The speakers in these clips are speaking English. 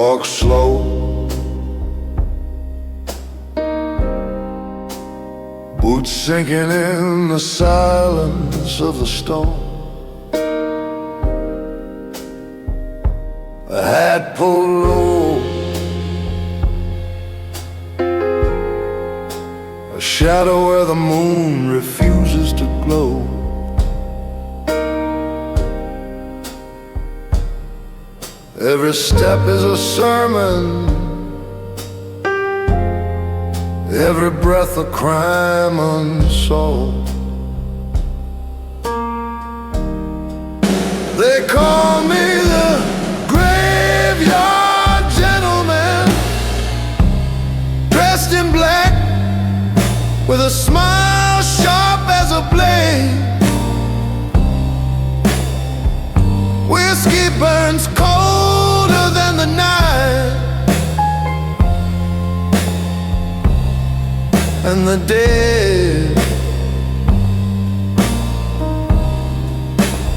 walk slow, boots sinking in the silence of the stone. A hat pulled low, a shadow where the moon refuses to glow. Every step is a sermon, every breath a crime unsolved. They call me the graveyard gentleman, dressed in black with a smile sharp as a blade. Whiskey burns colder than the night, and the dead,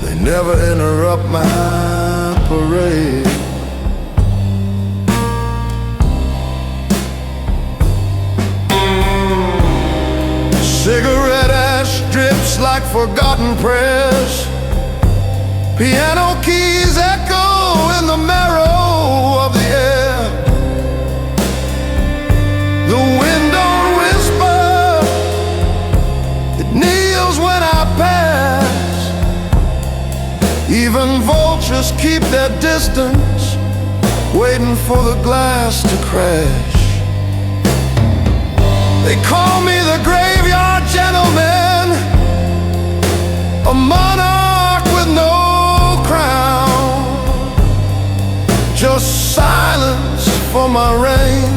they never interrupt my parade. Cigarette ash drips like forgotten prayers, piano keys echo in the marrow of the air. The wind don't whisper, it kneels when I pass. Even vultures keep their distance, waiting for the glass to crash. They call me the graveyard gentleman, a monarch with no crown, just silence for my reign.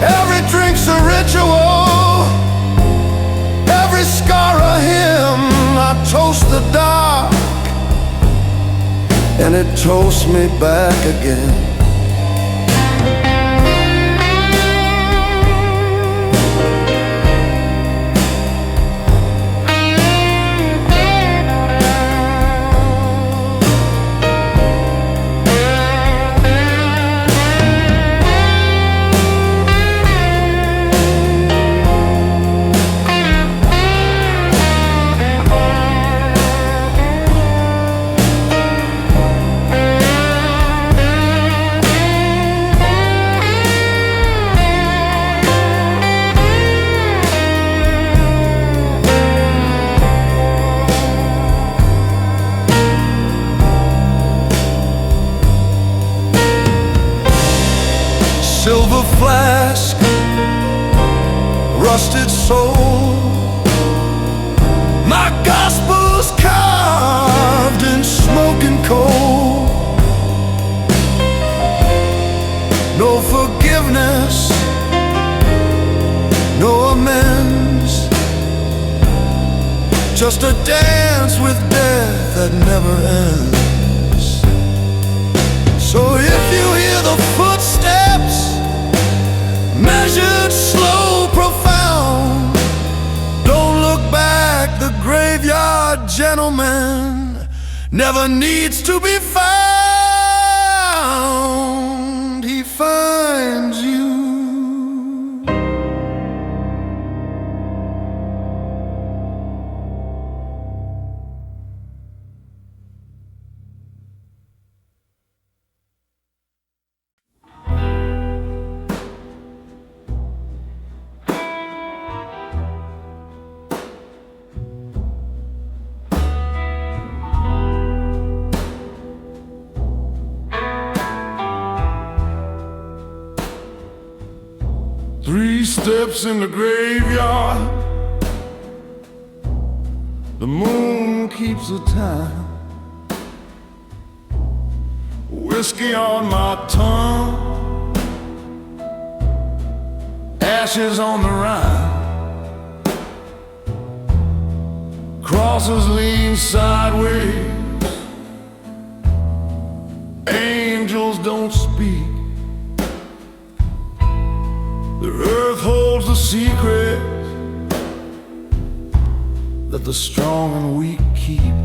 Every drink's a ritual, every scar a hymn. I toast the dark, and it toasts me back again. Silver flask, rusted soul, my gospel's carved in smoking coal. No forgiveness, no amends, just a dance with death that never ends. So if you hear the footsteps, measured, slow, profound, don't look back. The graveyard gentleman never needs to be found, he finds you. Three steps in the graveyard, the moon keeps the time. Whiskey on my tongue, ashes on the rhyme. Crosses lean sideways, angels don't speak. The earth holds the secret that the strong and weak keep.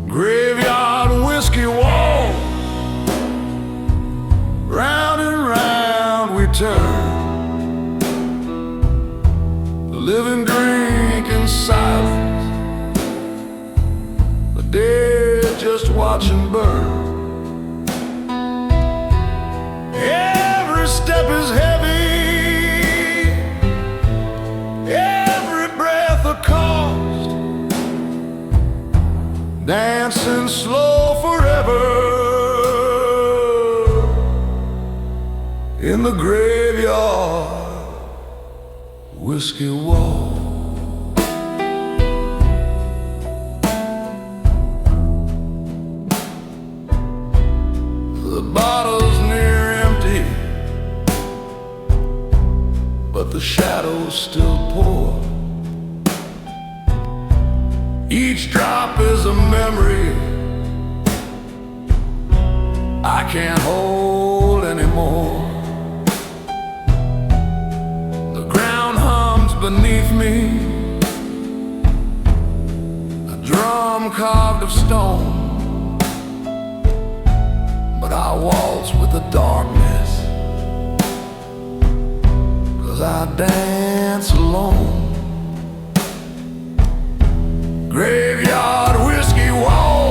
Graveyard whiskey turn, the living drink in silence, the dead just watching burn. Every step is heavy, every breath a cost, dancing slow forever in the graveyard whiskey wall. The bottle's near empty, but the shadows still pour. Each drop is a memory I can't hold anymore. The ground hums beneath me, a drum carved of stone, but I waltz with the darkness, 'cause I dance alone. Graveyard whiskey wall,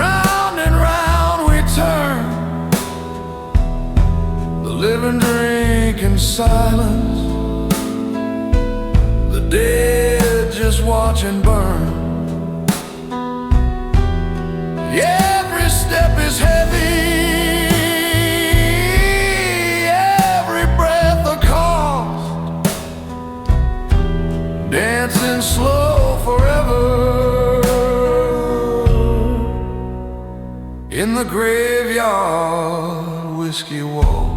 round and round we turn, the living drink in silence, the dead just watching burn. Every step is heavy, every breath a cost, dancing slow forever in the graveyard whiskey wall.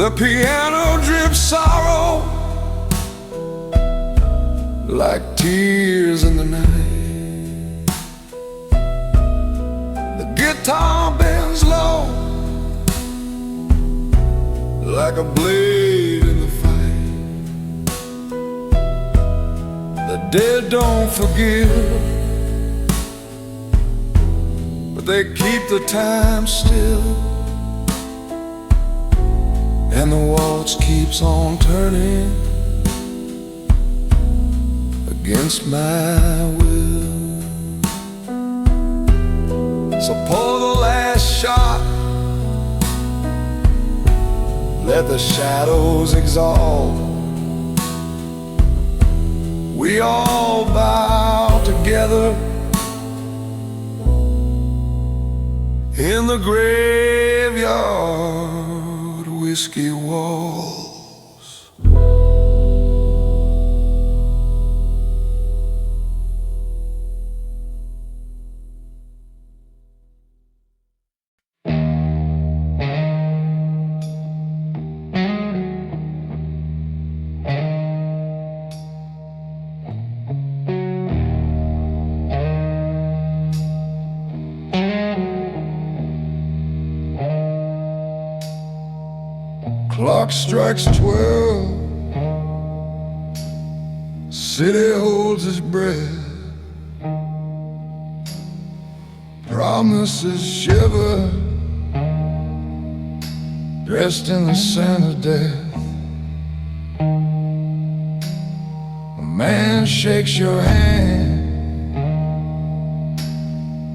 The piano drips sorrow like tears in the night. The guitar bends low like a blade in the fight. The dead don't forgive, but they keep the time still, and the waltz keeps on turning against my will. So pour the last shot, let the shadows exalt. We all bow together in the graveyard whiskey walls. Clock strikes 12, city holds its breath, promises shiver, dressed in the scent of death. A man shakes your hand,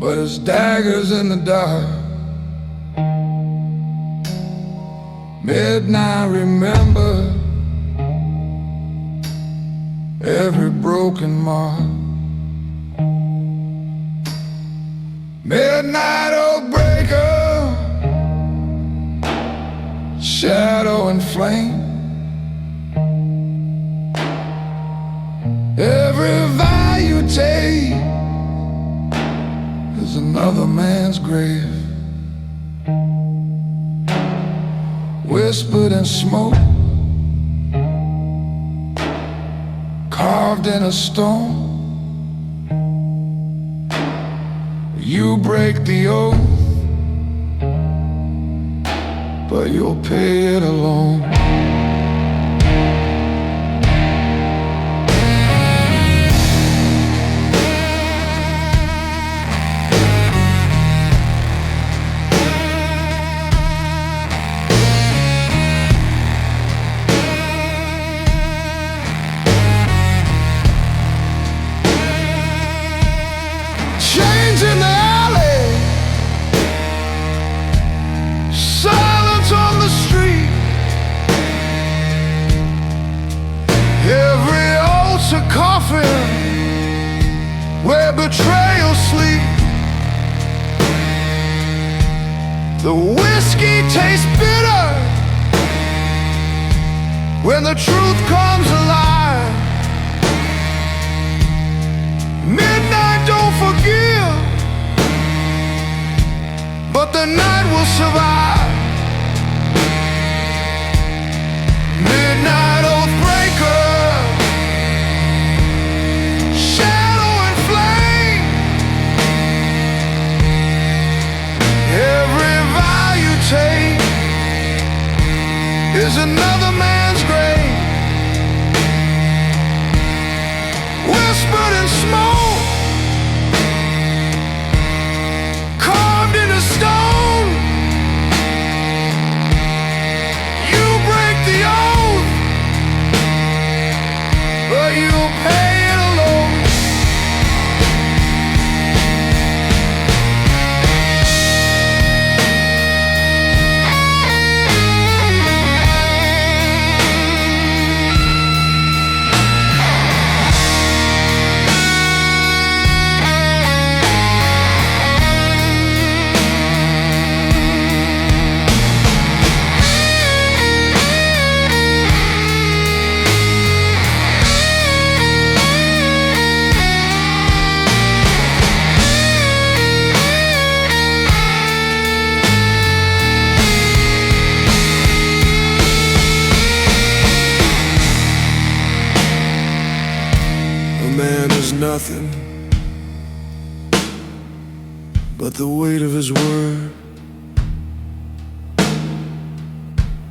but his dagger's in the dark. Midnight, remember every broken mark. Midnight oak breaker, shadow and flame. Every vow you take is another man's grave, whispered in smoke, carved in a stone. You break the oath, but you'll pay it alone. Chains in the alley, silence on the street. Every altar coffin where betrayal sleeps. The whiskey tastes bitter when the truth comes alive. Midnight don't forgive, but the night will survive. Midnight oath breaker, shadow and flame. Every vow you take is another man's grave, whispered in smoke, carved in a stone. You break the oath, but you'll pay it alone. Man is nothing but the weight of his word.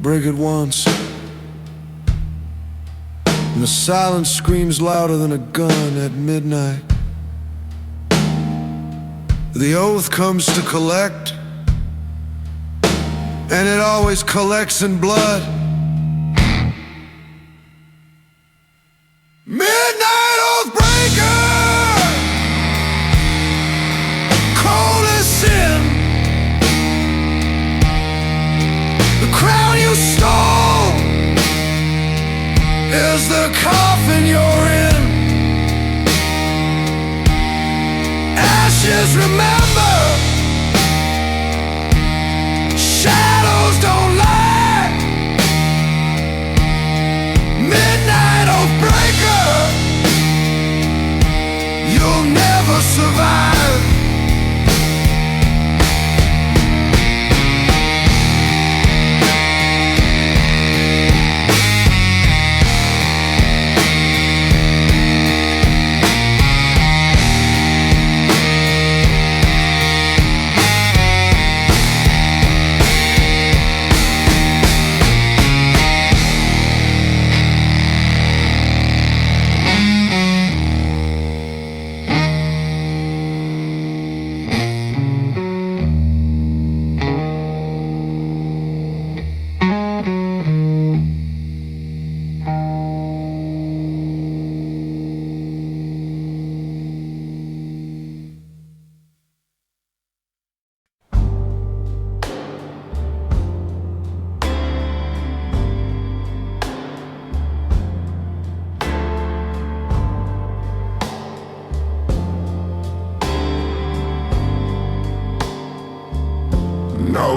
Break it once, and the silence screams louder than a gun at midnight. The oath comes to collect, and it always collects in blood. Midnight oath breaker, cold as sin. The crown you stole is the coffin you're in. Ashes remember, shadows don't lie.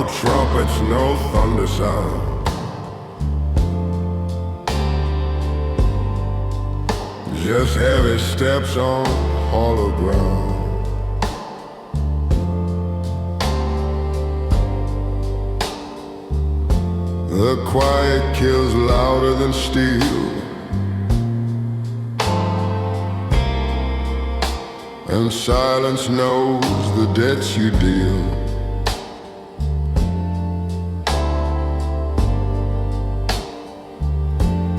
No trumpets, no thunder sound. Just heavy steps on hollow ground. The quiet kills louder than steel, and silence knows the debts you deal.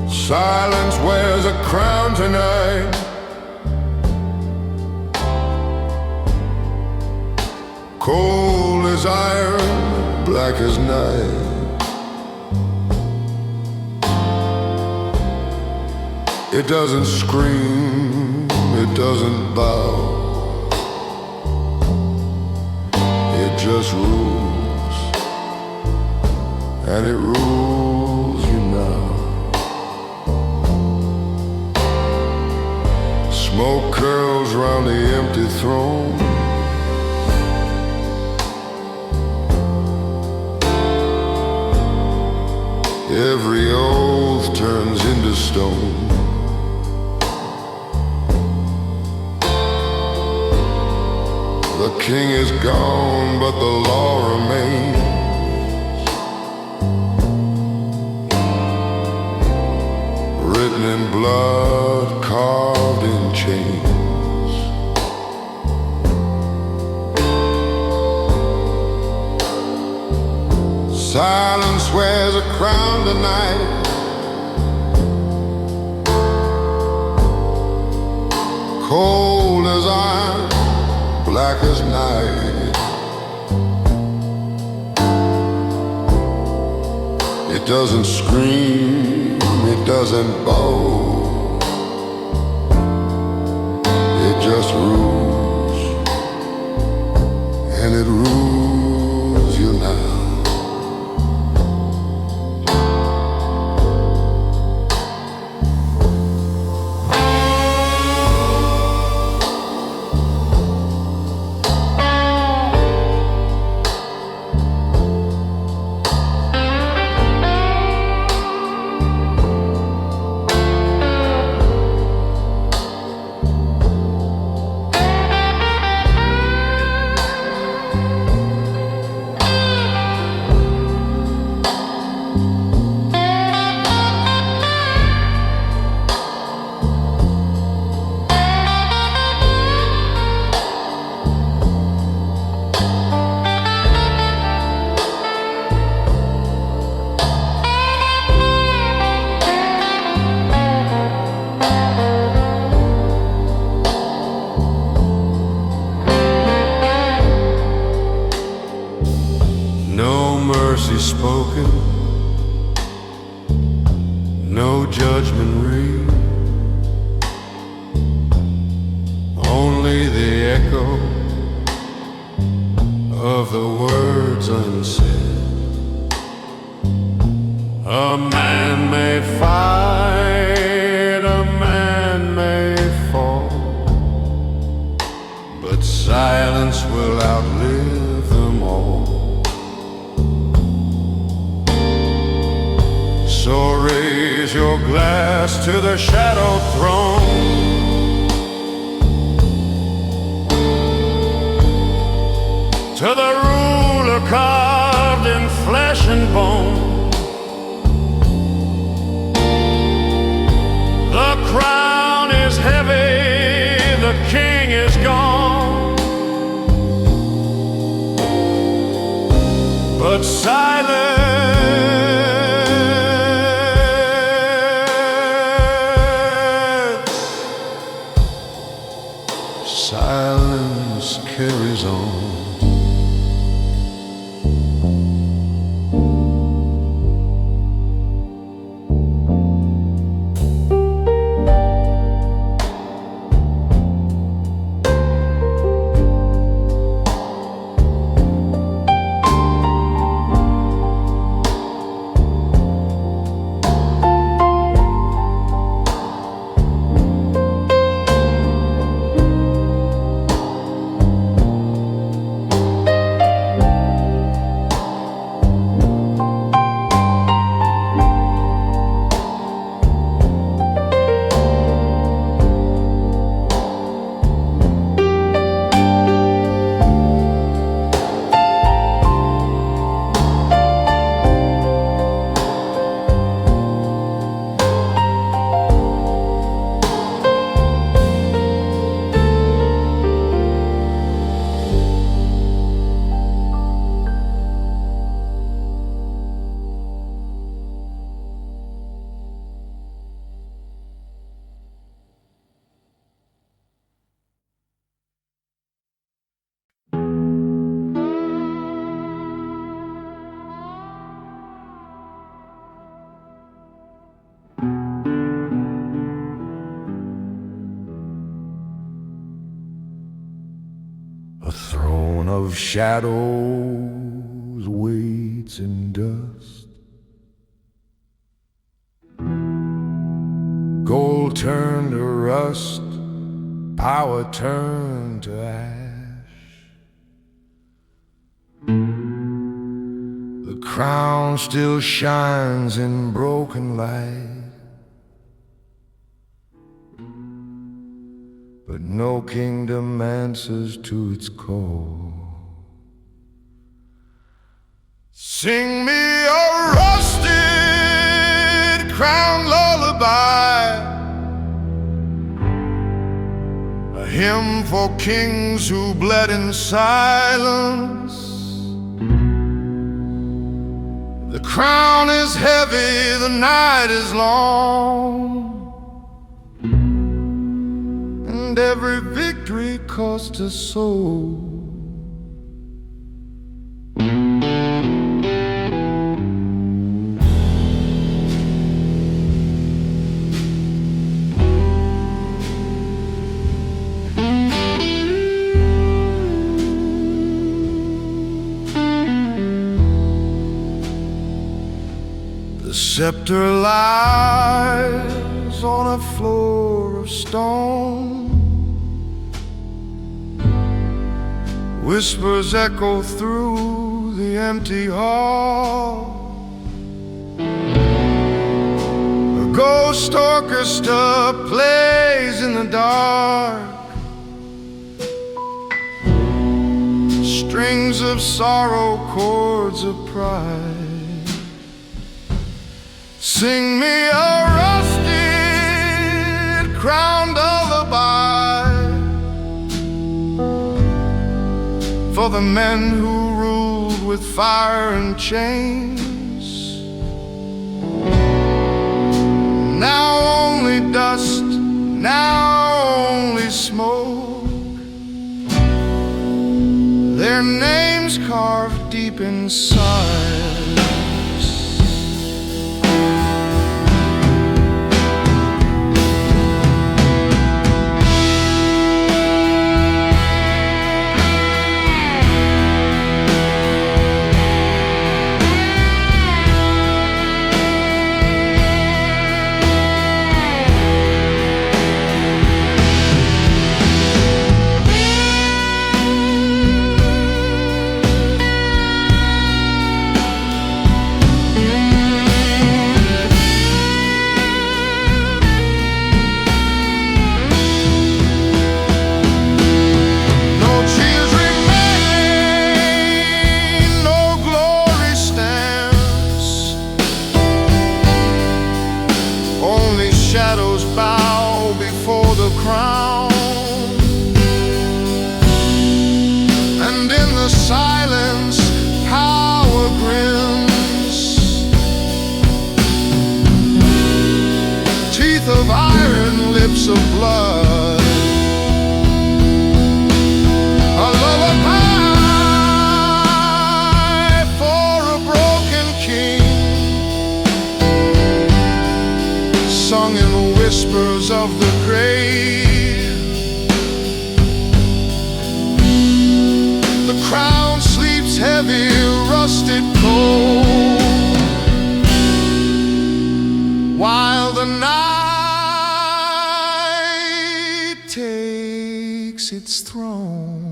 Silence wears a crown tonight. Cold as iron, black as night. It doesn't scream, it doesn't bow. It just rules, and it rules you now. Smoke curls round the empty throne. Every oath turns into stone. The king is gone, but the law remains. Written in blood, carved in chains. Silence wears a crown tonight. Cold as iron, black as night. It doesn't scream, it doesn't bow. It just rules, and it rules you now. No mercy spoken, no judgment read, only the echo of the words unsaid. A man may fight, a man may fall, but silence will outlive them all. So raise your glass to the shadowed throne, to the ruler carved in flesh and bone. The crown is heavy, the king is gone, but silence carries on. of shadows waits in dust. Gold turned to rust, power turned to ash. The crown still shines in broken light, but no kingdom answers to its call. Sing me a rusted crown lullaby, a hymn for kings who bled in silence. The crown is heavy, the night is long, and every victory cost a soul. The scepter lies on a floor of stone. Whispers echo through the empty hall. A ghost orchestra plays in the dark, strings of sorrow, chords of pride. Sing me a rusted crowned lullaby for the men who ruled with fire and chains. Now only dust, now only smoke, their names carved deep inside. Shadows bow before the crown, and in the silence power grins. Teeth of iron, lips of blood, a lullaby for a broken king, sung in whispers of the grave. The crown sleeps heavy, rusted cold, while the night takes its throne.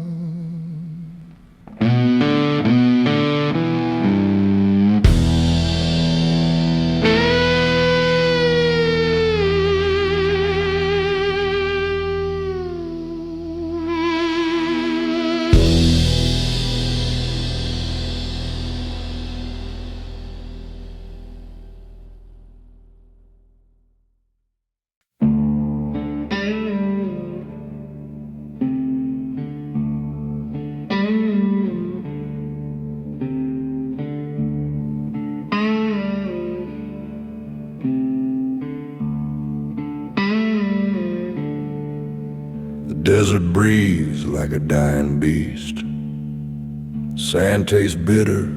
Desert breeze like a dying beast. Sand tastes bitter,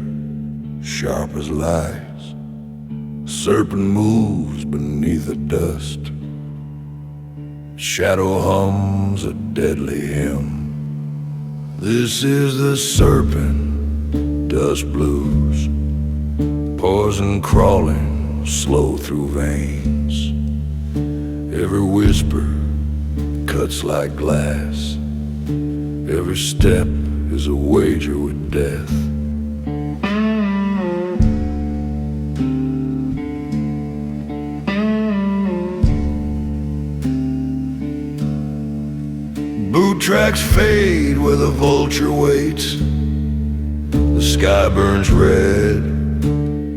sharp as lies. Serpent moves beneath the dust. Shadow hums a deadly hymn. This is the serpent dust blues, poison crawling slow through veins. Every whisper cuts like glass, every step is a wager with death. Boot tracks fade where the vulture waits. The sky burns red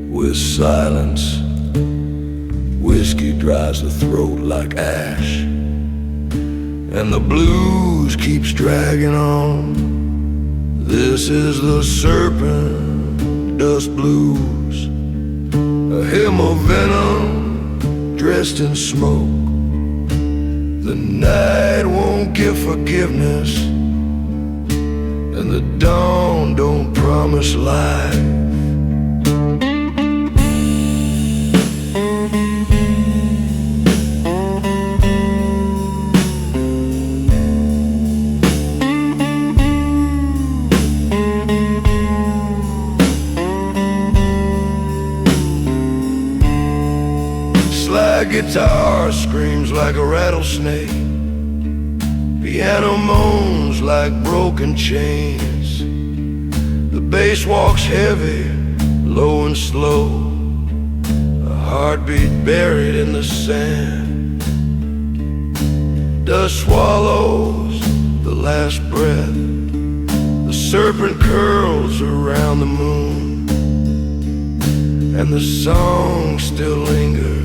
with silence. Whiskey dries the throat like ash, and the blues keeps dragging on. This is the serpent dust blues, a hymn of venom dressed in smoke. The night won't give forgiveness, and the dawn don't promise life. Slide guitar screams like a rattlesnake, piano moans like broken chains. The bass walks heavy, low and slow, a heartbeat buried in the sand. Dust swallows the last breath, the serpent curls around the moon, and the song still lingers,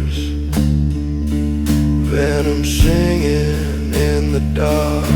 venom singing in the dark.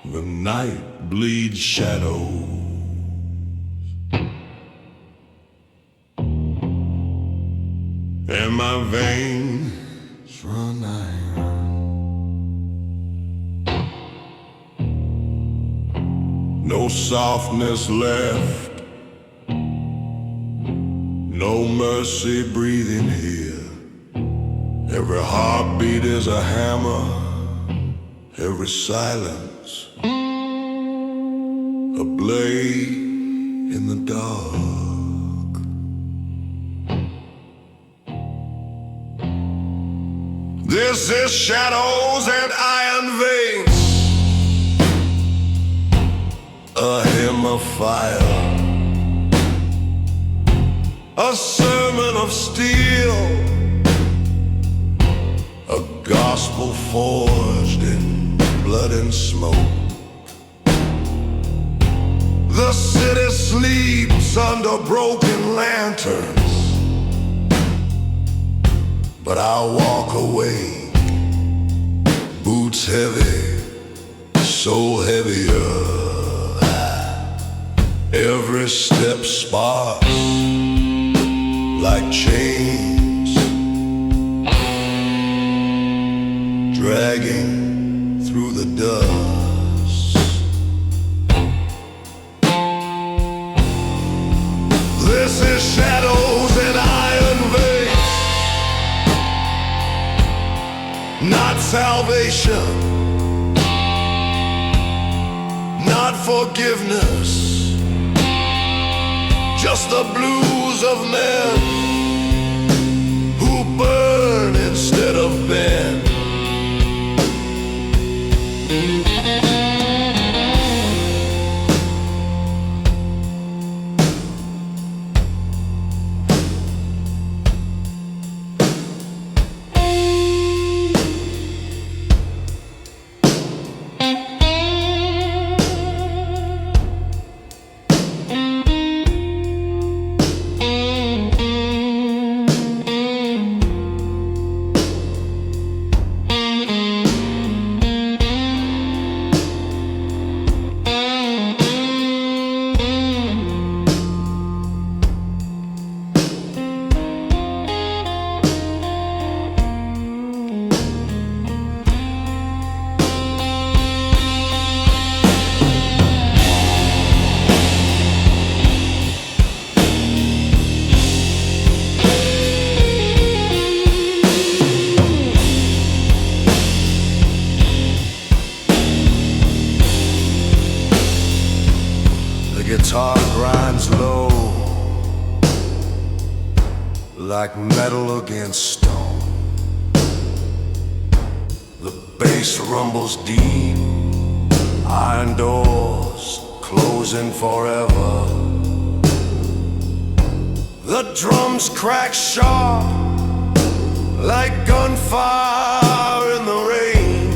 The night bleeds shadows, and my veins run iron. No softness left, no mercy breathing here. Every heartbeat is a hammer, every silence a blade in the dark. This is shadows and iron veins, a hymn of fire, a sermon of steel, a gospel forged in blood and smoke. The city sleeps under broken lanterns, but I walk away, boots heavy, soul heavier. Every step sparks like chains, dragging through the dust. This is shadows and iron veins, not salvation, forgiveness, just the blues of men who burn instead of bend. The guitar grinds low like metal against stone. The bass rumbles deep, iron doors closing forever. The drums crack sharp like gunfire in the rain.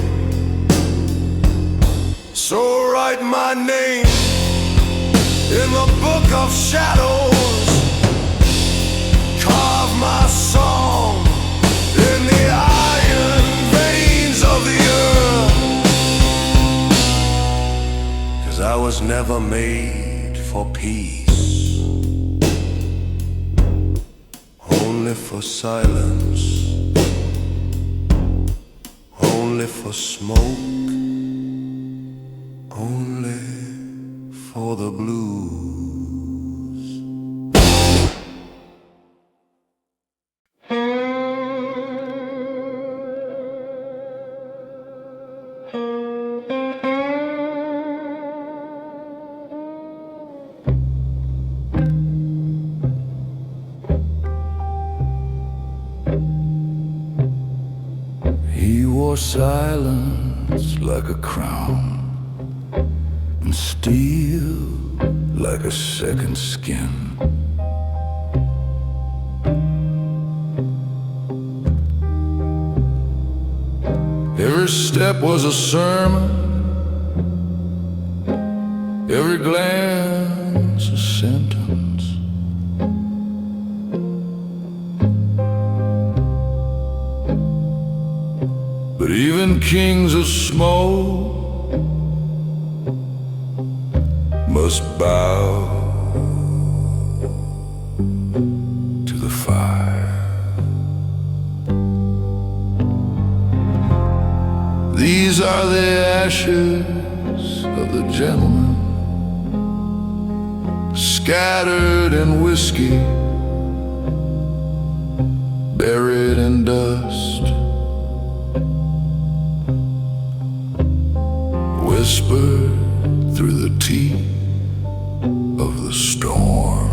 So write my name in the book of shadows, carve my song in the iron veins of the earth. 'Cause I was never made for peace, only for silence, only for smoke, only for the blues. He wore silence like a crown, and steel like a second skin. Every step was a sermon, every glance a sentence. But even kings of smoke must bow to the fire. These are the ashes of the gentleman, scattered in whiskey, buried in dust, whispered through the teeth of the storm.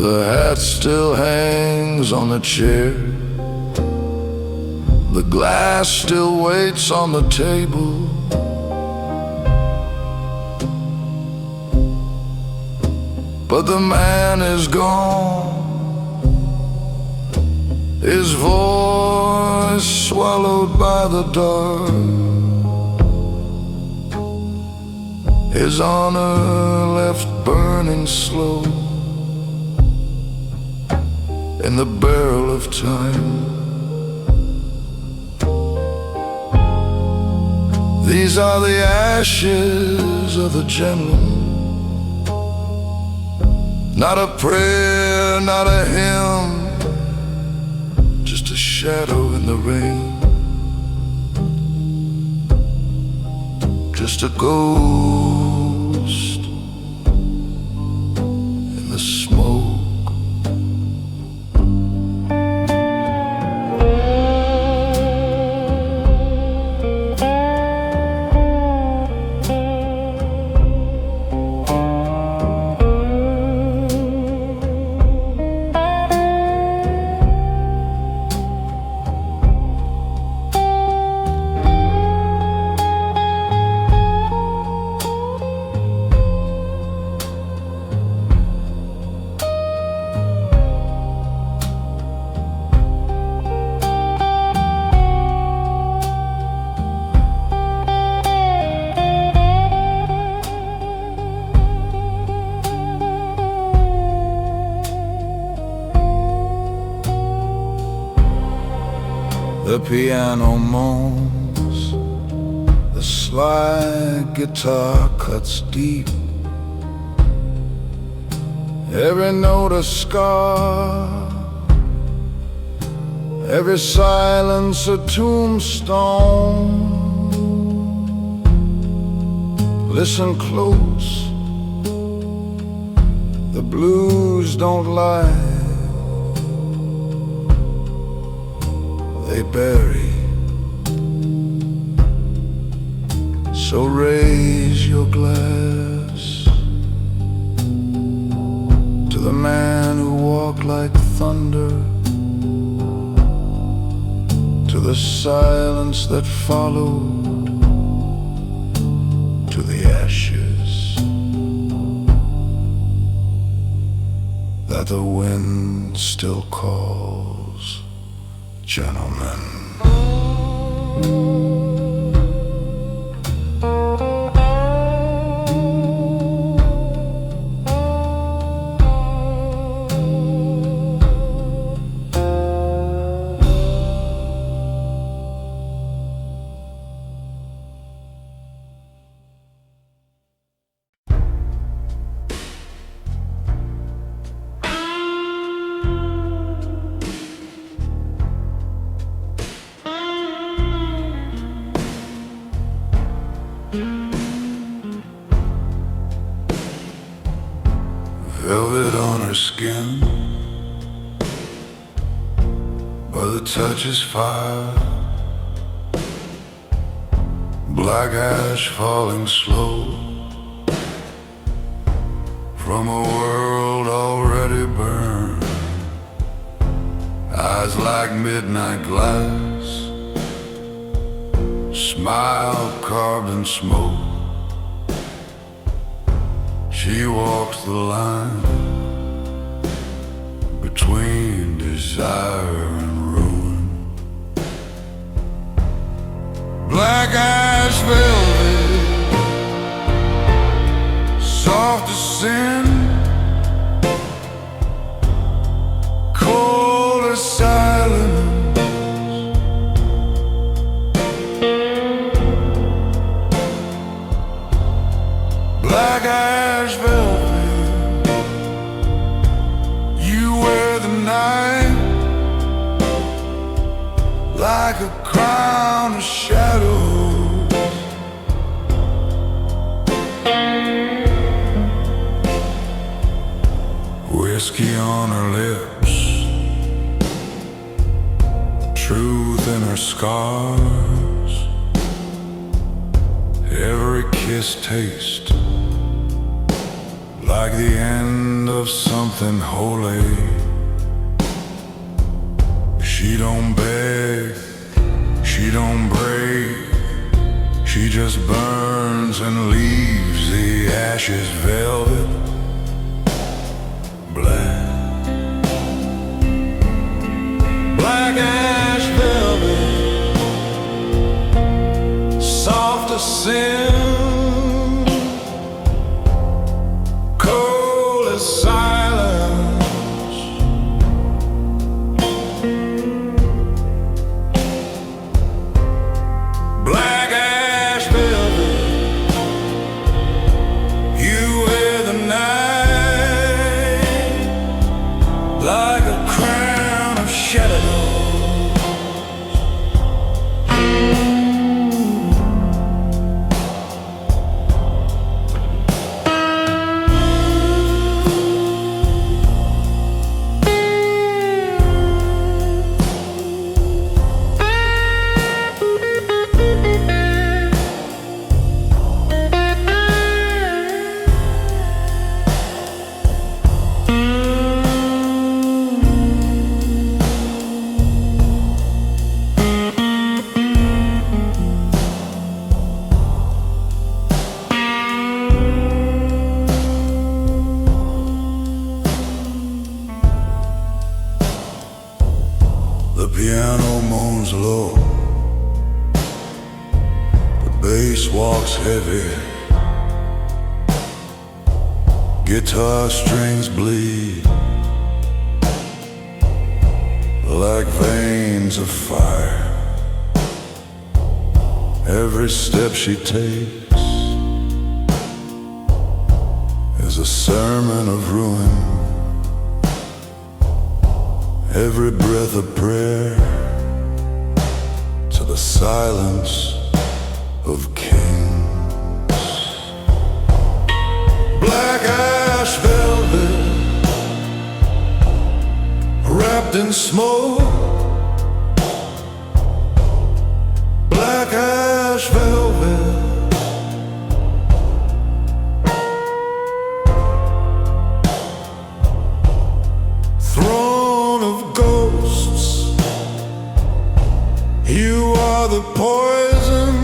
The hat still hangs on the chair, the glass still waits on the table. But the man is gone, his voice swallowed by the dark, his honor left burning slow in the barrel of time. These are the ashes of the gentleman, not a prayer, not a hymn, just a shadow in the rain, just a ghost in the smoke. piano moans, the slide guitar cuts deep, every note a scar, every silence a tombstone. Listen close, the blues don't lie, they bury. So raise your glass to the man who walked like thunder, to the silence that followed, to the ashes that the wind still calls gentlemen. Velvet on her skin, but the touch is fire. Black ash falling slow from a world already burned. Eyes like midnight glass, smile carved in smoke. She walks the line between desire and ruin. Black ash velvet, soft as sin, cold as silence. Black ash velvet, you wear the night like a crown of shadows. Whiskey on her lips, truth in her scars, every kiss taste like the end of something holy. She don't beg, she don't break, she just burns and leaves the ashes velvet black. Black ash velvet, soft as sin, silence. Black ash velvet, you wear the night like a crown of shadows. The piano moans low, the bass walks heavy, guitar strings bleed like veins of fire. Every step she takes is a sermon of ruin. Every breath a prayer to the silence of kings. Black ash velvet wrapped in smoke. Black ash velvet, throne of ghosts. You are the poison,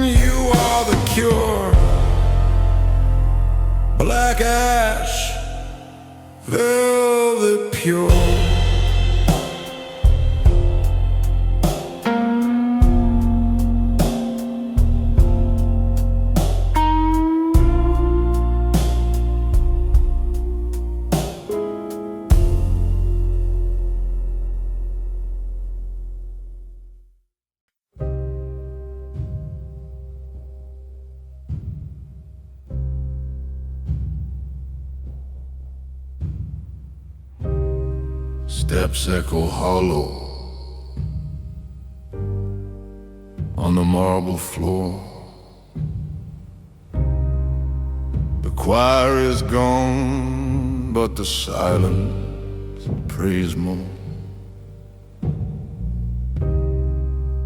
you are the cure. Black ash velvet pure. Steps echo hollow on the marble floor. The choir is gone, but the silence prays more.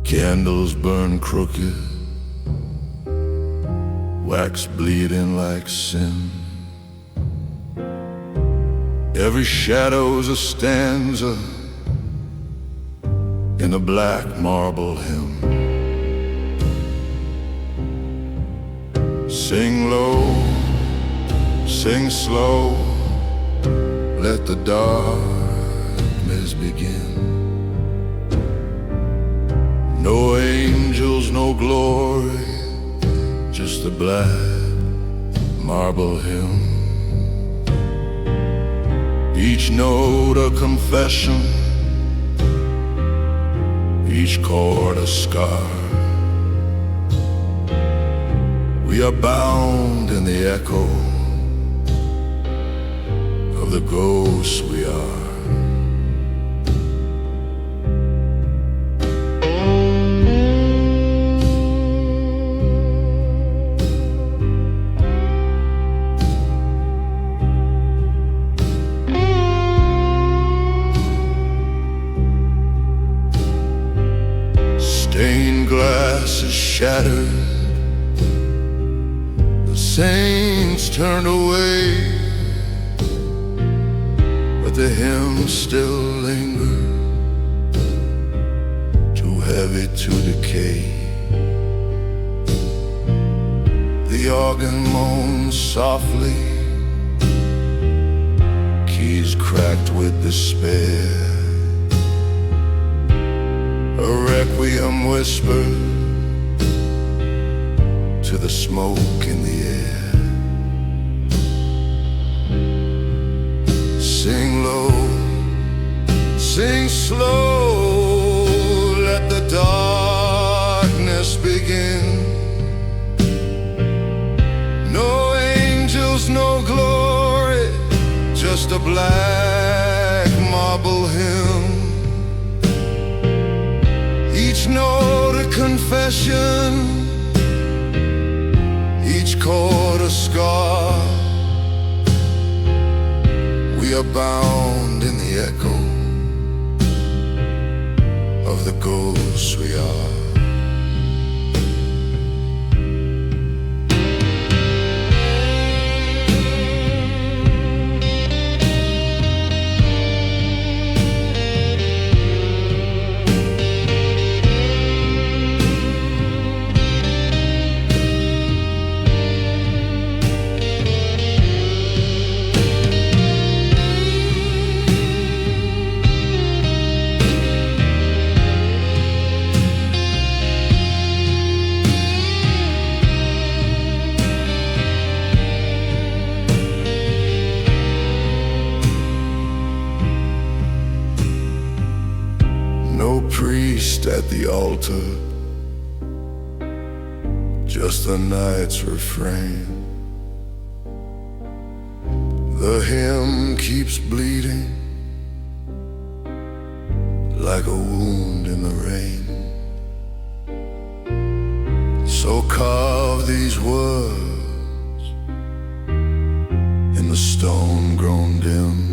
Candles burn crooked, wax bleeding like sin. Every shadow's a stanza in a black marble hymn. Sing low, sing slow, let the darkness begin. No angels, no glory, just a black marble hymn. Each note a confession, each chord a scar. We are bound in the echo of the ghosts we are. Stained glass is shattered, the saints turned away, but the hymns still linger, too heavy to decay. The organ moans softly, keys cracked with despair. A requiem whispered to the smoke in the air. Sing low, sing slow, let the darkness begin. No angels, no glory, just a black marble hymn. Each note a confession, each chord a scar. We are bound in the echo of the ghosts we are. priest at the altar, just the night's refrain. The hymn keeps bleeding like a wound in the rain. So carve these words in the stone grown dim.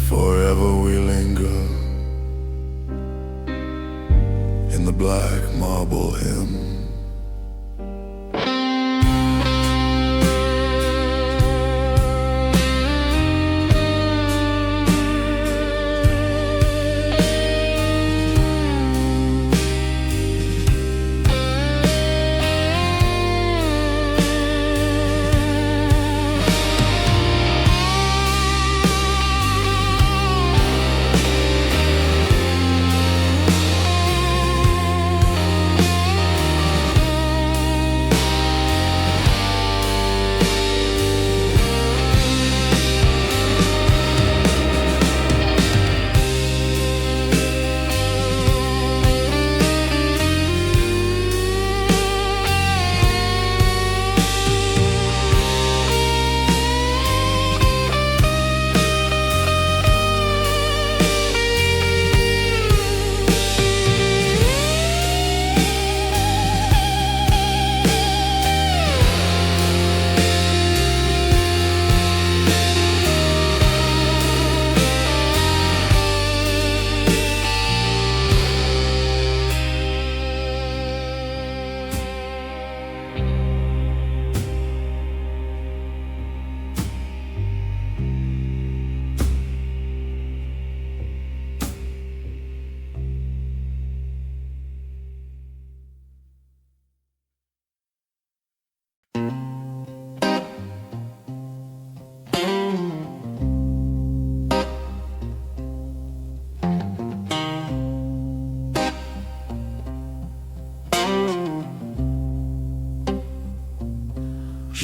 Forever we linger in the black marble hymn.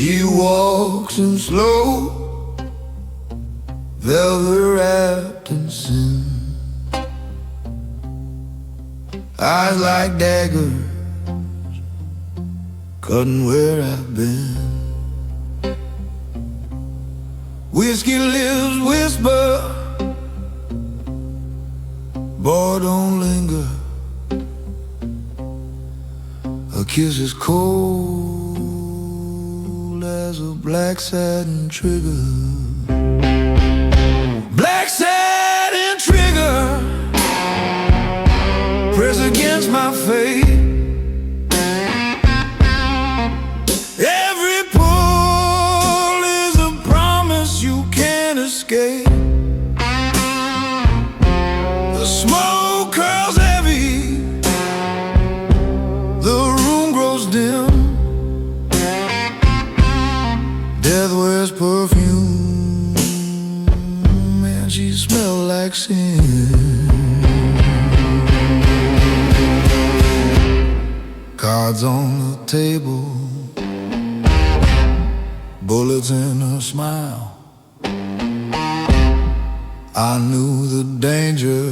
He walks in slow, velvet wrapped in sin, eyes like daggers, cutting where I've been. Whiskey lips whisper, boy, don't linger. A kiss is cold as a black satin trigger. Black satin trigger, press against my fate. Every pull is a promise you can't escape. The smoke curls heavy, the room grows dim. Death wears perfume, and she smells like sin. Cards on the table, bullets in her smile. I knew the danger,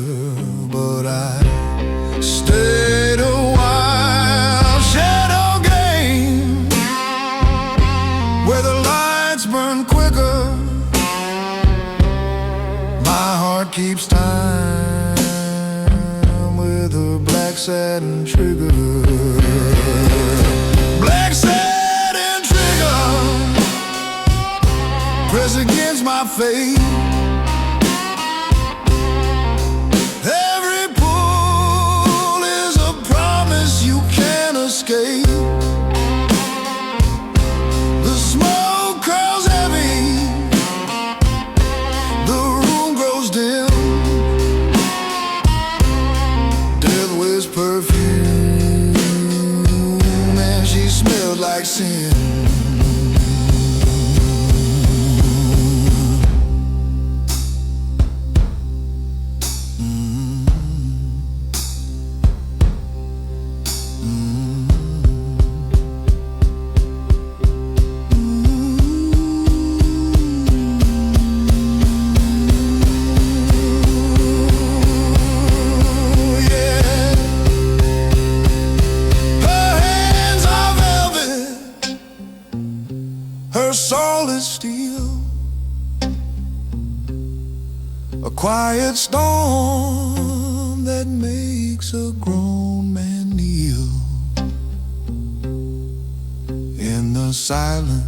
but I stayed a while. Shadow game, where the lights burn quicker. My heart keeps time with her black satin trigger. Black satin trigger, press against my fate. Every pull is a promise you can't escape. The smoke curls heavy, the room grows dim. Death wears perfume, and she smells like sin. quiet storm that makes a grown man kneel. In the silence,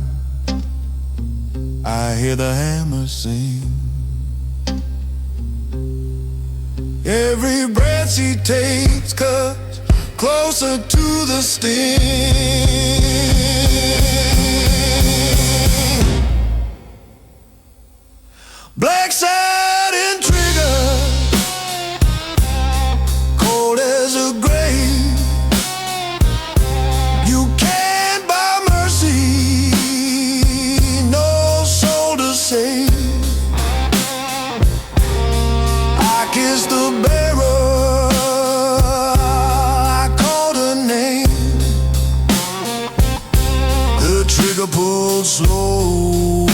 I hear the hammer sing. Every breath she takes cuts closer to the sting. Black satin trigger, cold as a grave. You can't buy mercy, no soul to save. I kissed the bearer, I called her name. The trigger pulled slow,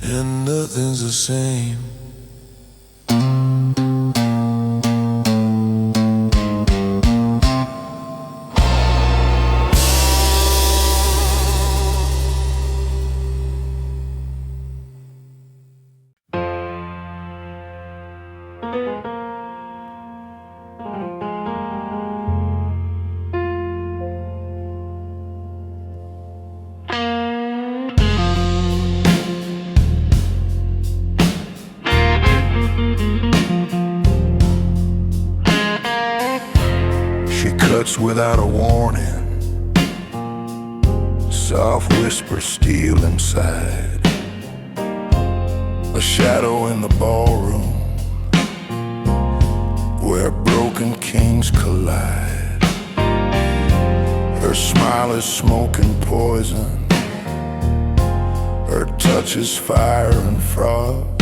and nothing's the same. Cuts without a warning, soft whispers steal inside. A shadow in the ballroom where broken kings collide. Her smile is smoke and poison, her touch is fire and frost.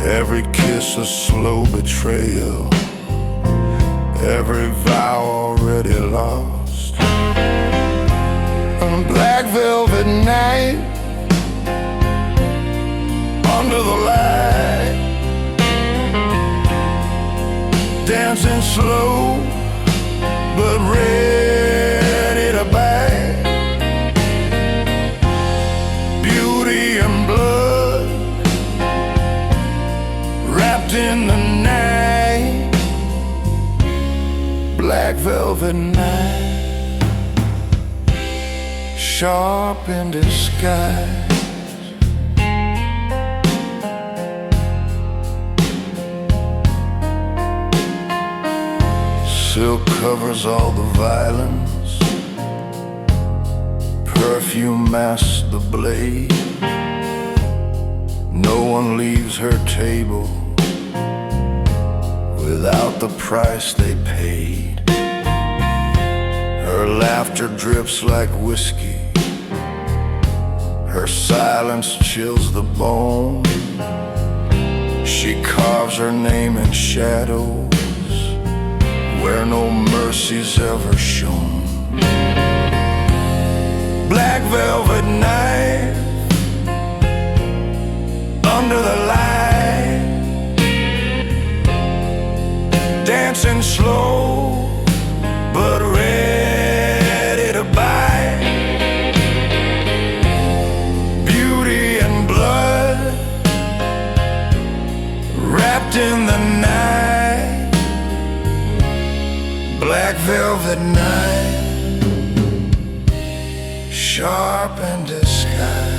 Every kiss a slow betrayal, every vow already lost. On a black velvet night, under the light, dancing slow but ready to bite. Beauty and blood wrapped in the night. Black velvet night, sharp in disguise. Silk covers all the violence, perfume masks the blade. No one leaves her table without the price they paid. Her laughter drips like whiskey, her silence chills the bone. She carves her name in shadows where no mercy's ever shown. Black velvet night, under the light, dancing slow but ready to bite. Beauty and blood wrapped in the night. Black velvet night, sharp in disguise.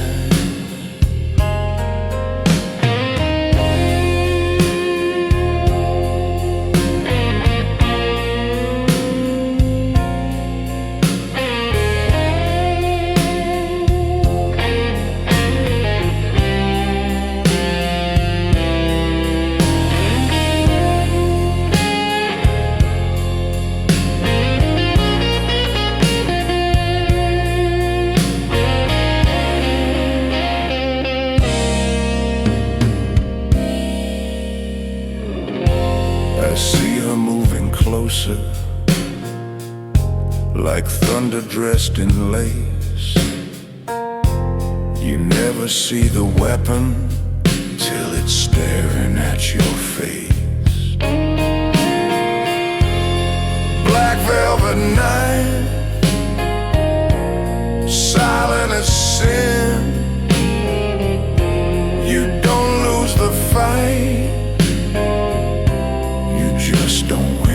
I see her moving closer, like thunder dressed in lace. You never see the weapon till it's staring at your face. Black velvet night, silent as sin. You don't lose the fight, you just don't win.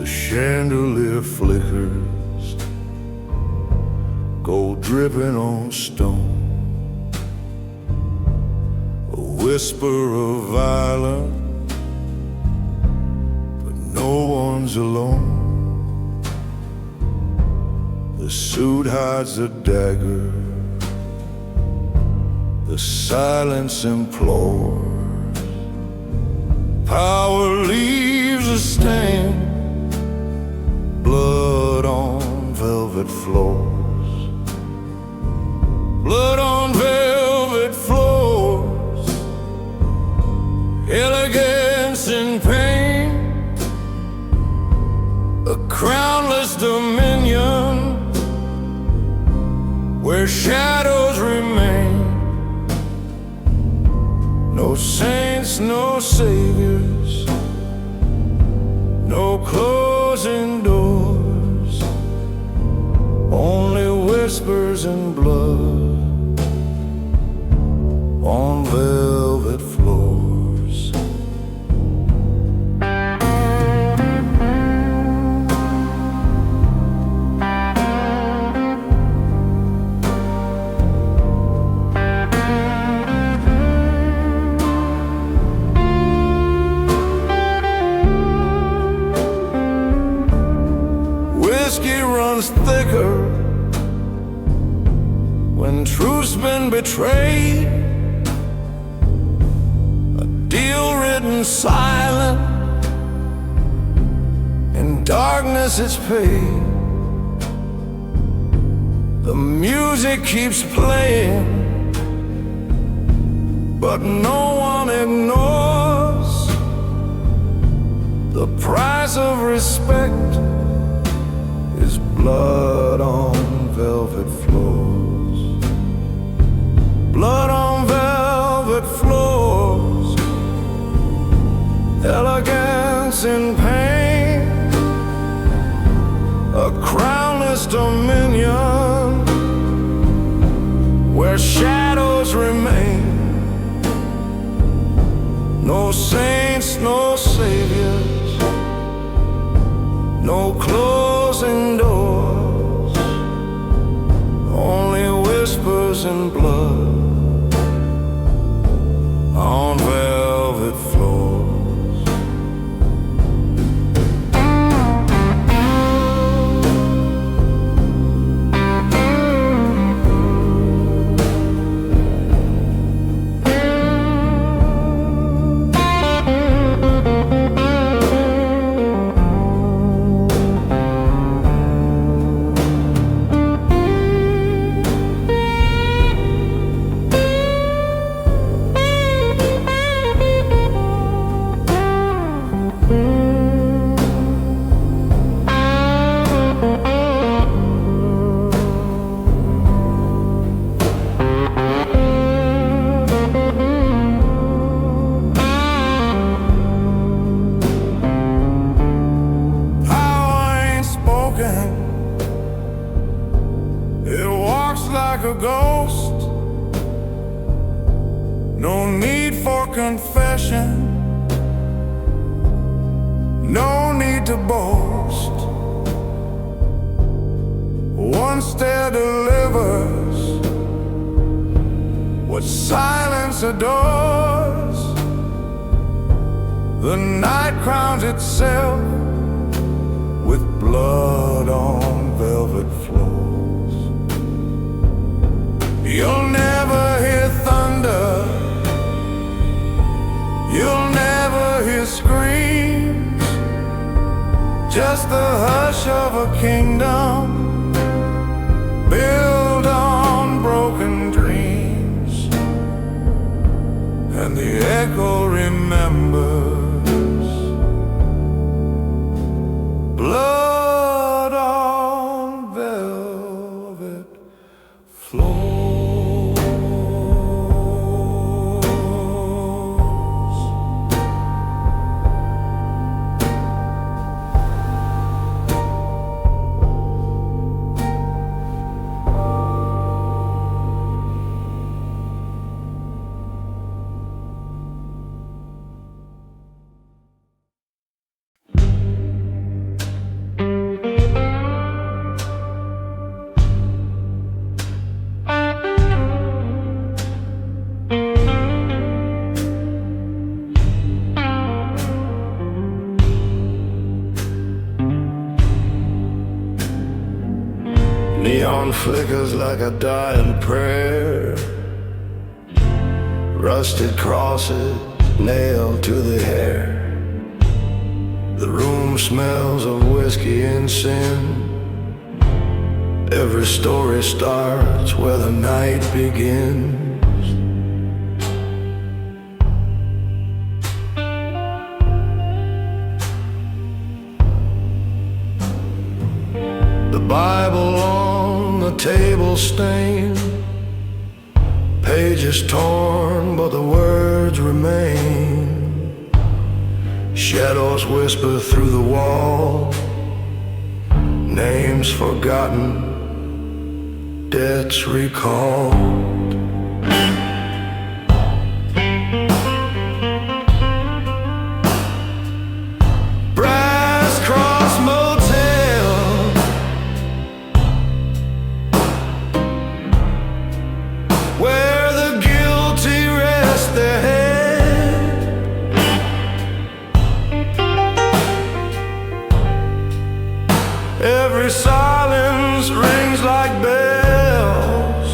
Chandelier flickers, gold dripping on stone. A whisper of violence, but no one's alone. The suit hides the dagger, the silence implores. Power leaves a stain, blood on velvet floors. Blood on velvet floors. Elegance in pain. A crownless dominion where shadows remain. No saints, no saviors, no closing doors, only whispers and blood on velvet floors. Whiskey runs thicker when truth's been betrayed. A deal written silent, in darkness it's paid. The music keeps playing, but no one ignores the price of respect is blood on velvet floors. Blood on velvet floors. Elegance in pain. A crownless dominion where shadows remain. No saints, no saviors, no closing doors, only whispers and blood on velvet floors. It walks like a ghost. No need for confession. No need to boast. One stare delivers what silence adores. The night crowns itself with blood on velvet floors. You'll never hear thunder, you'll never hear screams, just the hush of a kingdom built on broken dreams. And the echo remembers blood on velvet floors. Neon flickers like a dying prayer, rusted crosses nailed to the hair. The room smells of whiskey and sin. Every story starts where the night begins. The Bible on the table stained, pages torn but the words remain. Shadows whisper through the wall, names forgotten, debts recalled. Every silence rings like bells.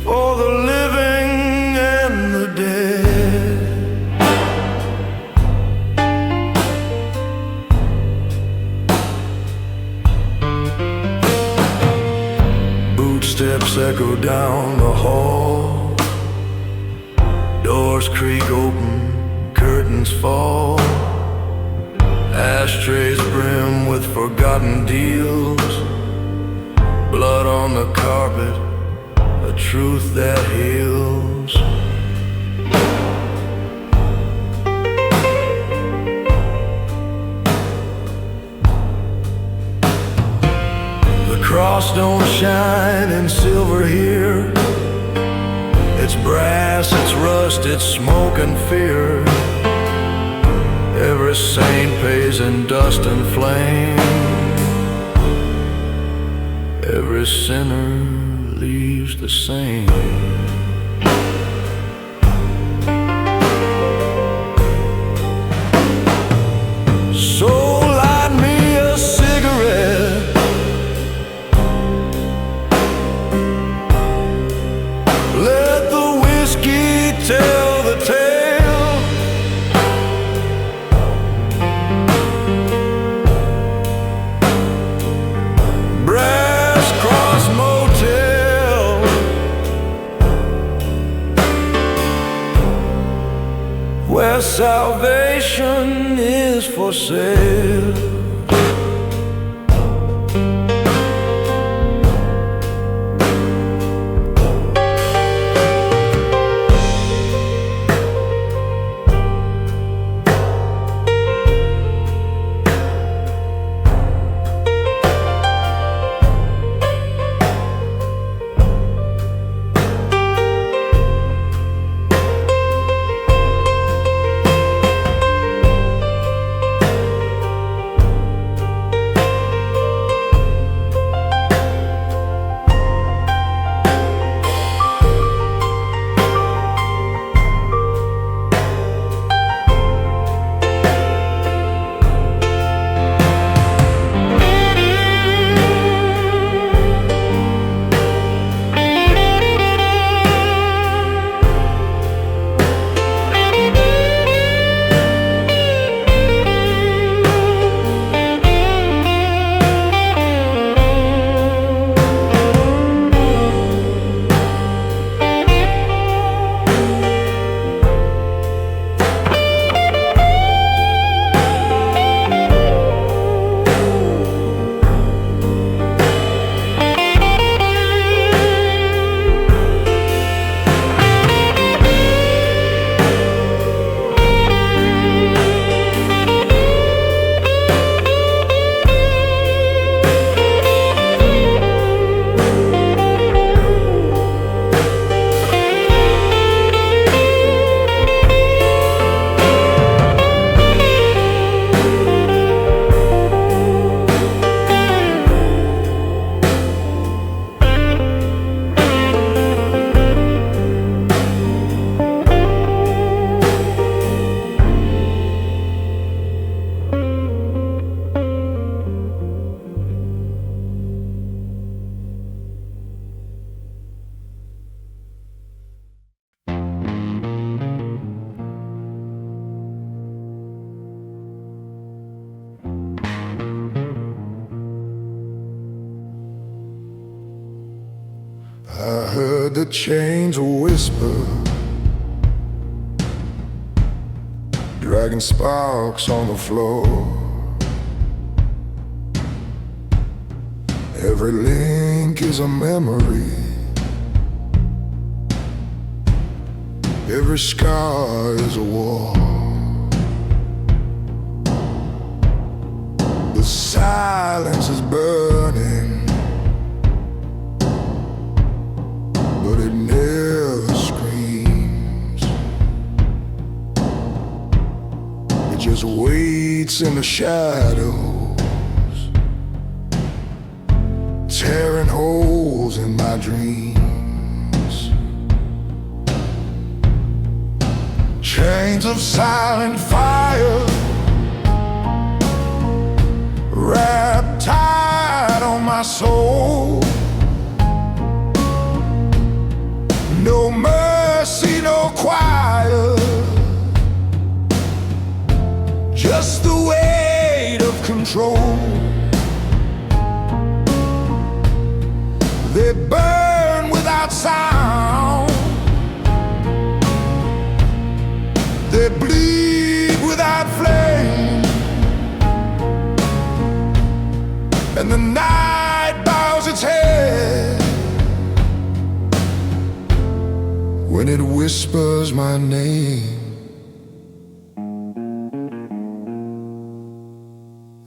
For the living and the dead. Footsteps echo down the hall, doors creak open, curtains fall, ashtrays brim with forgotten deals, blood on the carpet, a truth that heals. The cross don't shine in silver here, it's brass, it's rust, it's smoke and fear. Every saint pays in dust and flame. Every sinner leaves the same. So light me a cigarette, let the whiskey tell the tale. Brass Cross Motel, where salvation is for sale. the chains whisper, dragging sparks on the floor. Every link is a memory, every scar is a war. The silence is burning, but it never screams. It just waits in the shadows, tearing holes in my dreams. Chains of silent fire, wrapped tight on my soul. No mercy, no quiet, just the weight of control. They burn without sound, they bleed without flame, and the night bows its head when it whispers my name.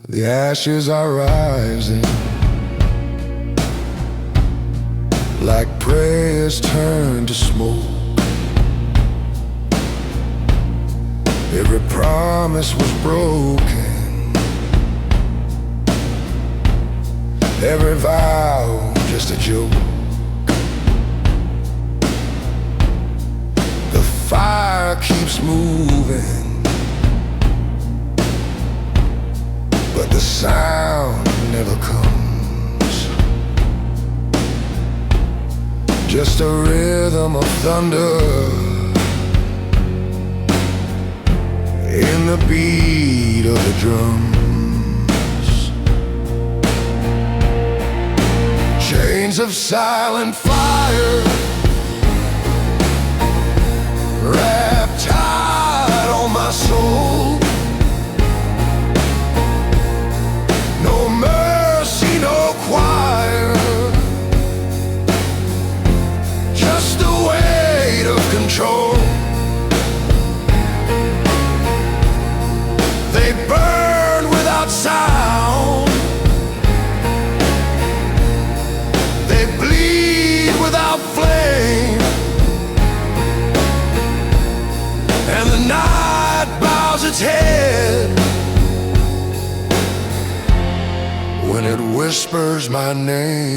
The ashes are rising, like prayers turned to smoke. Every promise was broken, every vow just a joke. The fire keeps moving, but the sound never comes. Just a rhythm of thunder in the beat of the drums. Chains of silent fire, wrapped tight on my soul. No mercy, no quiet, just the weight of control. They burn without sound, they bleed without flame, and the night bows its head when it whispers my name.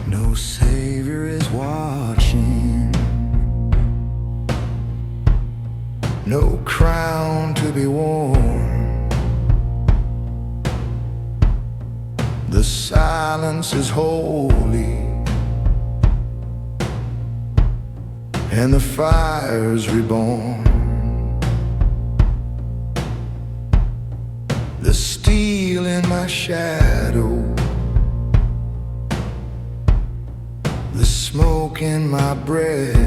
No savior is watching, no crown to be worn. The silence is holy, and the fire's reborn. The steel in my shadow, the smoke in my breath.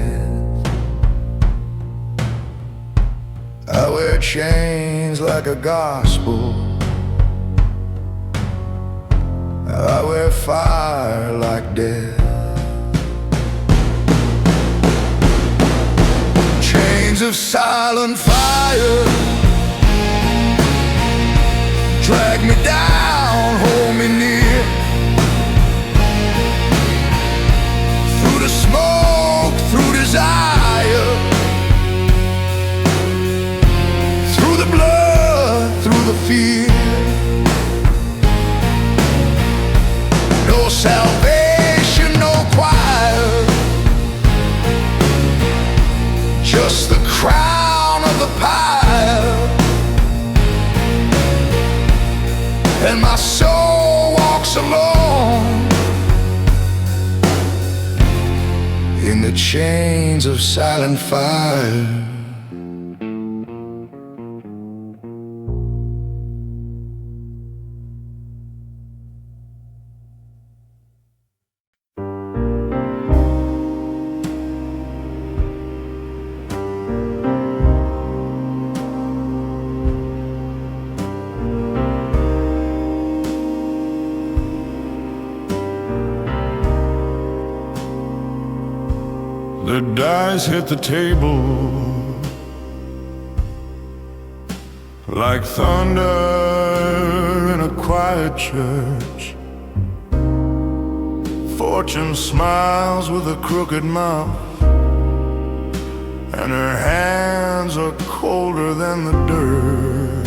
I wear chains like a gospel, I wear fire like death. of silent fire drag me down, hold me near. Through the smoke, through desire, through the blood, through the fear. No salvation, no choir, just the crown of the pyre. And my soul walks alone in the chains of silent fire. The dice hit the table like thunder in a quiet church. Fortune smiles with a crooked mouth, and her hands are colder than the dirt.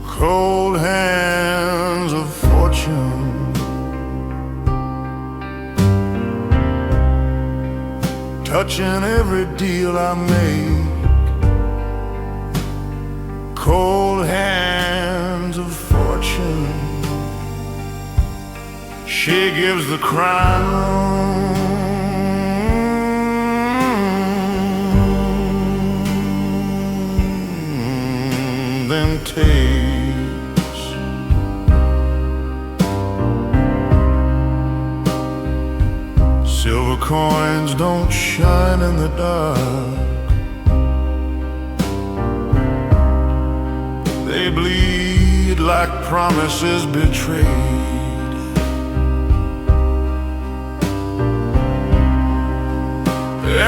Cold hands of fortune, touching every deal I make. Cold hands of fortune, she gives the crown, then takes. Silver coins don't shine in the dark, they bleed like promises betrayed.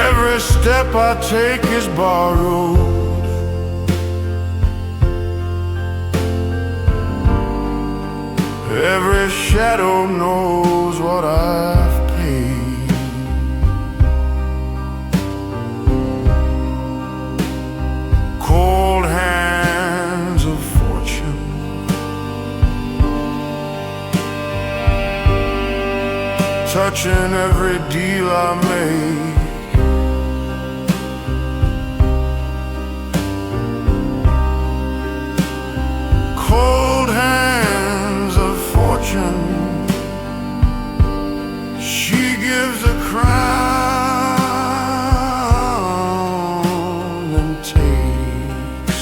Every step I take is borrowed, every shadow knows what I've paid. Cold hands of fortune, touching every deal I make. Cold hands of fortune, she gives a crown and takes.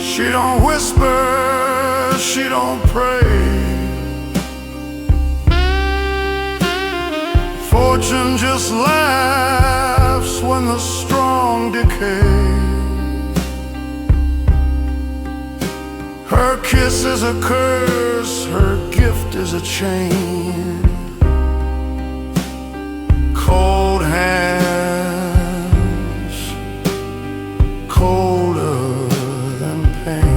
She don't whisper, she don't pray. Fortune just laughs when the strong decay. Her kiss is a curse, her gift is a chain. Cold hands, colder than pain.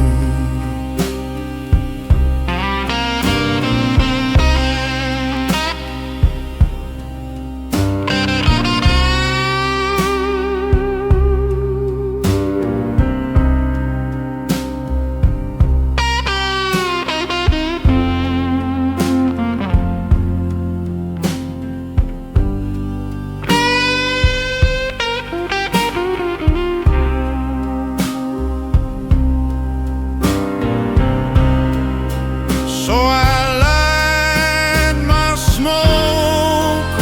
So I light my smoke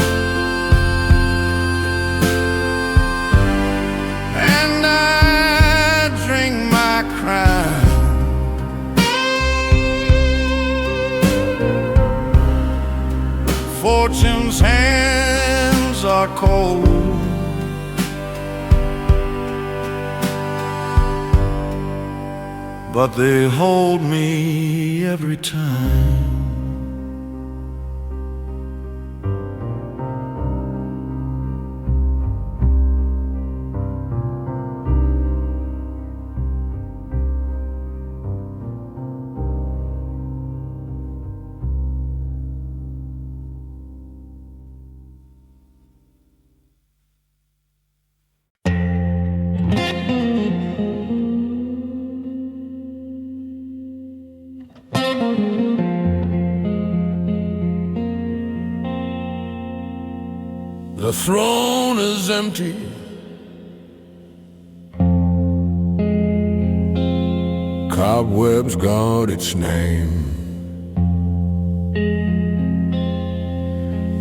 and I drink my crown. Fortune's hands are cold, but they hold me every time. The throne is empty. Cobwebs guard its name.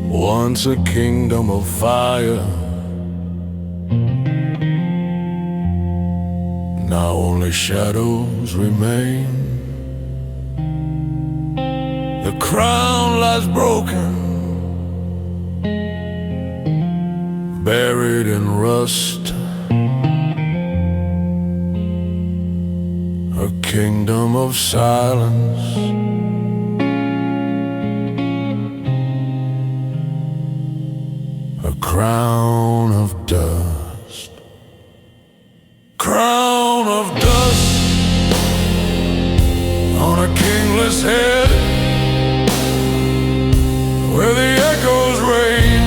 Once a kingdom of fire, now only shadows remain. The crown lies broken, buried in rust. A kingdom of silence, a crown of dust. Crown of dust on a kingless head, where the echoes reign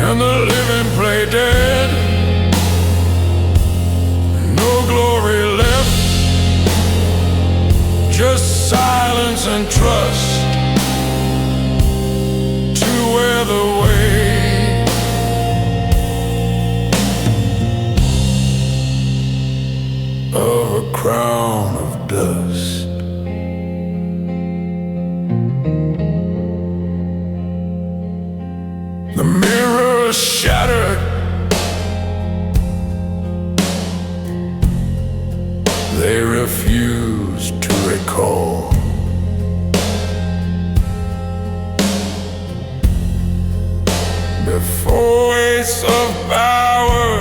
and the living play dead. No glory left, just silence and trust to wear the weight of a crown of dust. The mirror shattered, they refuse to recall. Before ace of power,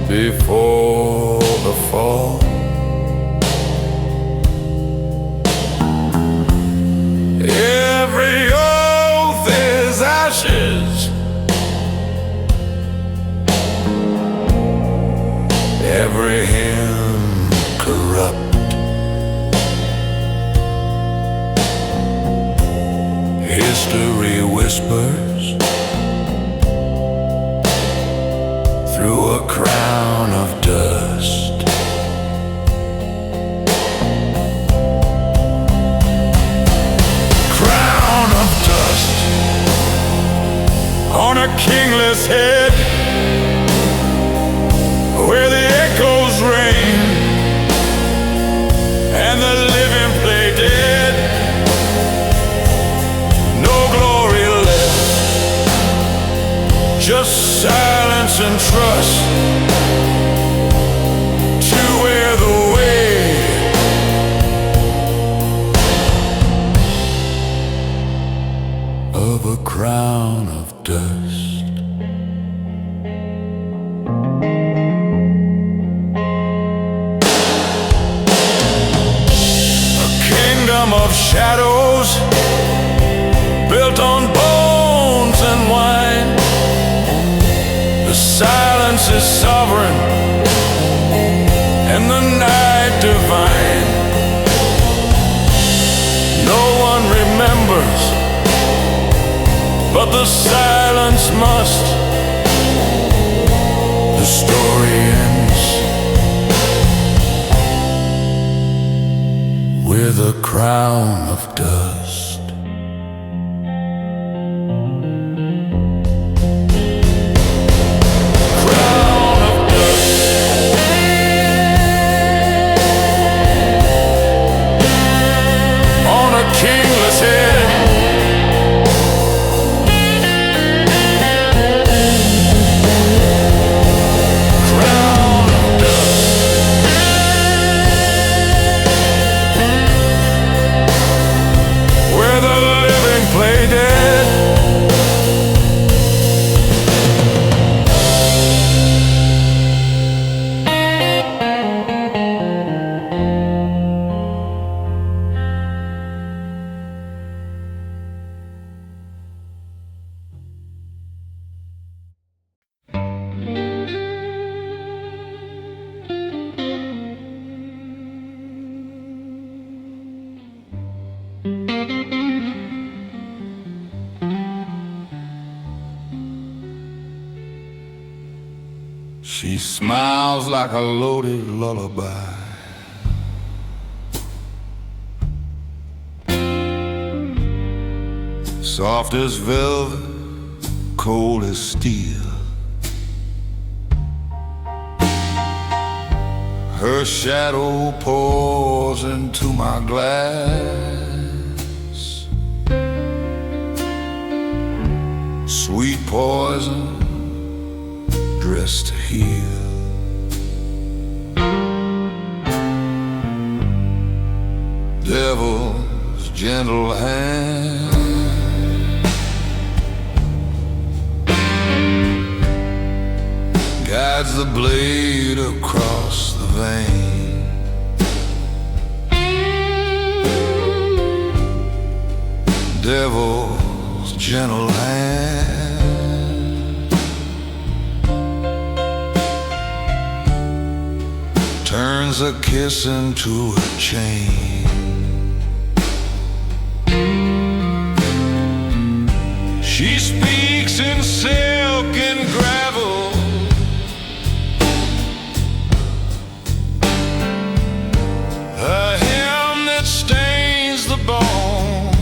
before the fall, every oath is ashes, every hymn corrupt. History whispers through a crown of dust. Crown of dust on a kingless head, where the echoes reign and the living play dead. No glory left, just silence and trust to wear the weight of a crown of dust. Of shadows built on bones and wine. The silence is sovereign and the night divine. No one remembers, but the silence must. The story ends with a crown of dust. Crown of dust on a kingless head, crown of dust. She smiles like a loaded lullaby. Soft as velvet, cold as steel. Her shadow pours into my glass. Sweet poison dressed to heal. Devil's gentle hand guides the blade across the vein. Devil's gentle hand turns a kiss into a chain. She speaks in silk and gravel, a hymn that stains the bone.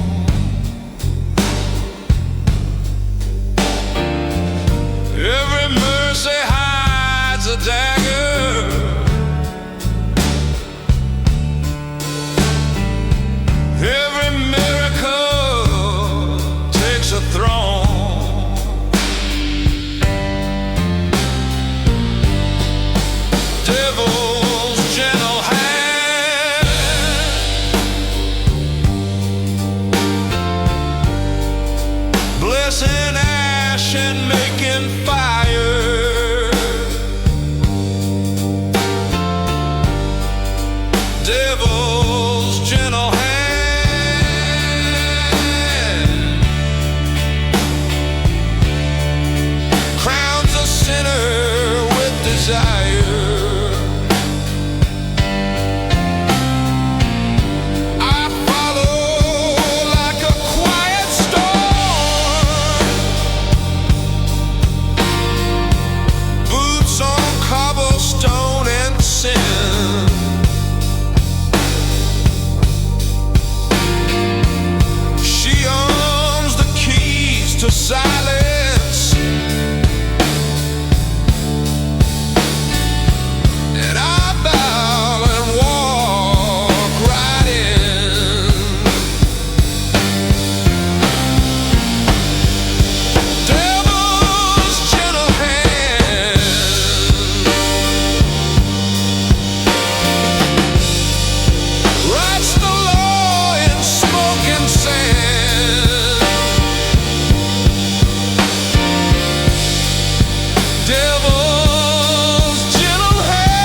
Every mercy hides a dagger, every miracle takes a throne. Devil's gentle hand blessing ash and making fire. Devil's gentle hand crowns a sinner with desire. I follow like a quiet storm, boots on cobblestone and sin. She owns the keys to silence, and I bow and walk right in. Devil's gentle hand writes the law in smoke and sand. Devil's gentle hand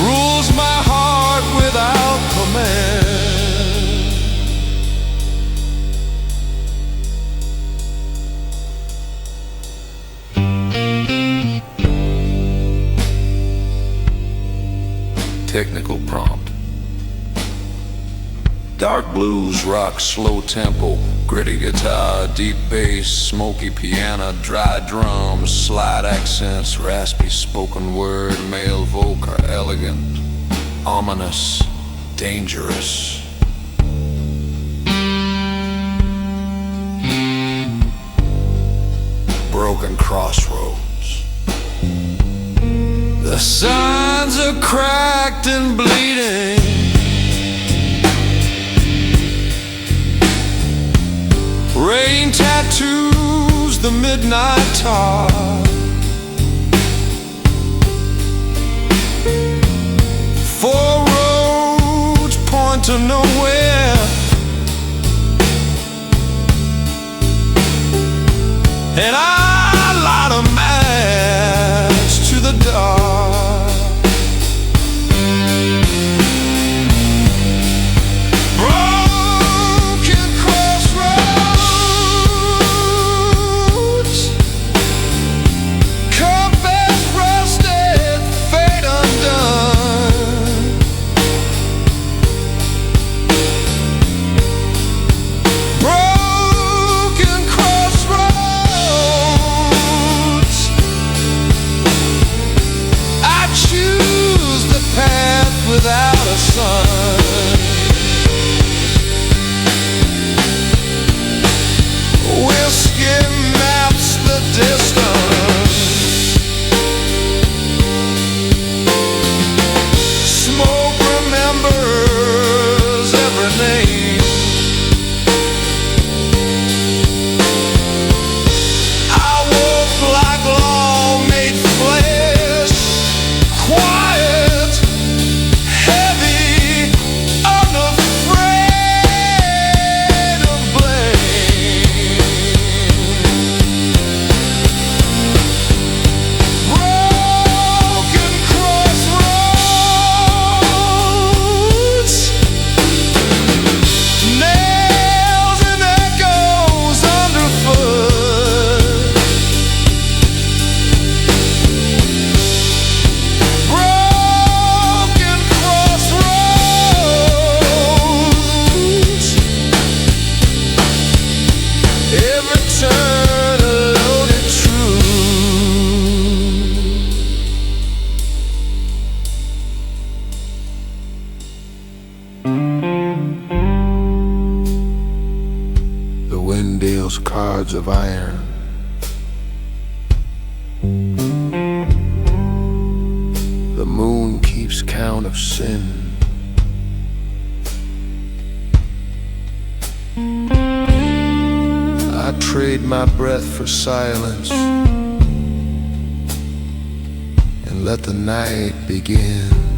rules my heart without command. Technical prompt: dark blues rock, slow tempo, gritty guitar, deep bass, smoky piano, dry drums, slide accents, raspy spoken word, male vocal, elegant, ominous, dangerous. Broken crossroads. The signs are cracked and bleeding. Rain tattoos the midnight tar. Four roads point to nowhere, and I light a match to the dark. Broken crossroads, compass rusted, fate undone. Broken crossroads, cords of iron. The moon keeps count of sin. I trade my breath for silence and let the night begin.